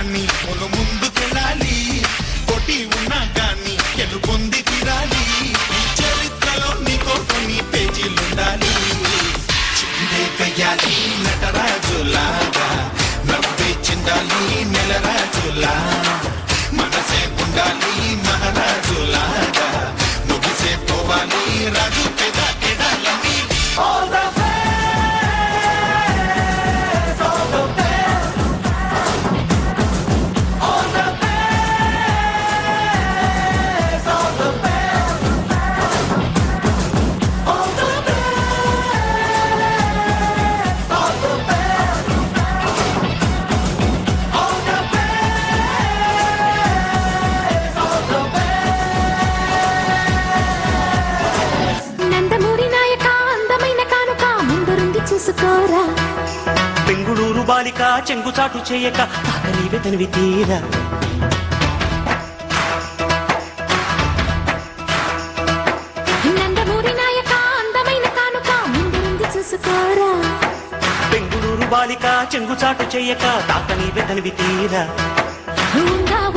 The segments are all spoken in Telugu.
గాని కొను ముందుకెళ్ళాలి కొట్టి ఉన్నా గాని గెలుపొంది తీరాలి ఈ చరిత్రలో నీకో కొన్ని పేజీలుండాలి చిందే కయ్యాలి నటరాజులాగా నవ్వే చిందాలి నెలరాజులా మనసే ఉండాలి మహారాజులాగా ముగిసే పోవాలి రాజు పెద కెడాలని బెంగుళూరు బాలిక చెంగుచాటు చేయక తాకని వెతనివి తీరా బెంగుళూరు బాలిక చెంగుచాటు చేయక తాకని వెతనివి తీరా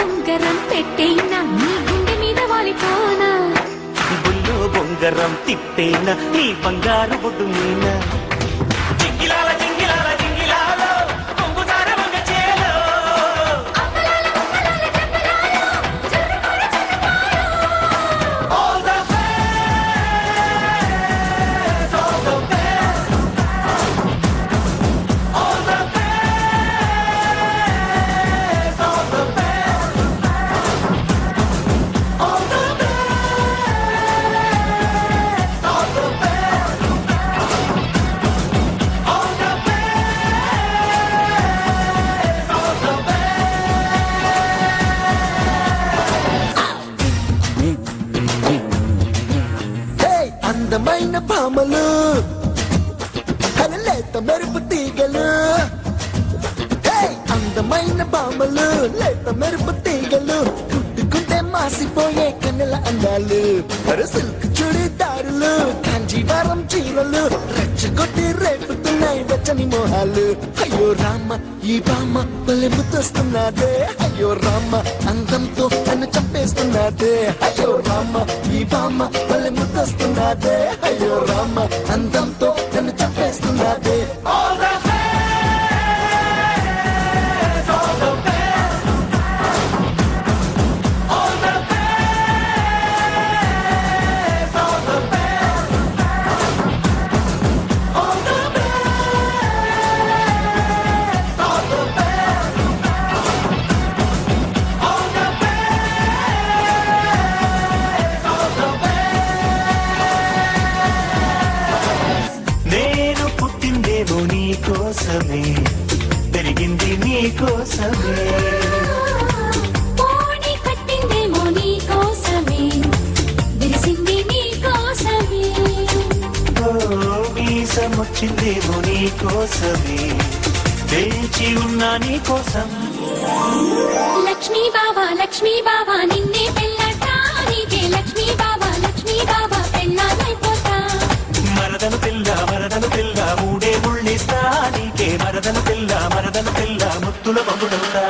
ఉంగరం పెట్టేనా నీ గుండె మీద వాలిపోనా బుల్లో బొంగరం తిప్పేనా నీ బంగారు బొడ్డు మీనా అందమైన భామలు లేత మెరుపు తీగలు అందమైన భామలు లేత మెరుపు తీగలు కుట్టుకుంటే మాసిపోయే కన్నెల అందాలు సిల్క్ చుడిదారులు కాంజీవరం చీరలు రెచ్చగొట్టి రేపుతున్నాయి వెచ్చని మోహాలు అయ్యో రామ ఈ బామ్మ భలే ముద్దొస్తున్నాదే అయ్యో రామ అందంతో నన్ను చంపేస్తున్నాదే అయ్యో రామ ఈ బామ్మ భలే ముద్దొస్తున్నాదే అయ్యో రామ అందంతో నన్ను చంపేస్తున్నాదే కోసమే పెరిగింది నీ కోసమే పోనీ కట్టిందేమో నీ కోసమే విరిసింది నీ కోసమే మీసం వచ్చిందేమో నీ కోసమే వేచి ఉన్నా నీ కోసం లక్ష్మీ బాబా నిన్నే పెళ్ళట నీకే లక్ష్మీ బాబా పెళ్ళాలైపోతా మరదను పిల్ల మూడే ముళ్ళిస్తా నీకే మరదను పిల్ల ముత్తుల పంపుతా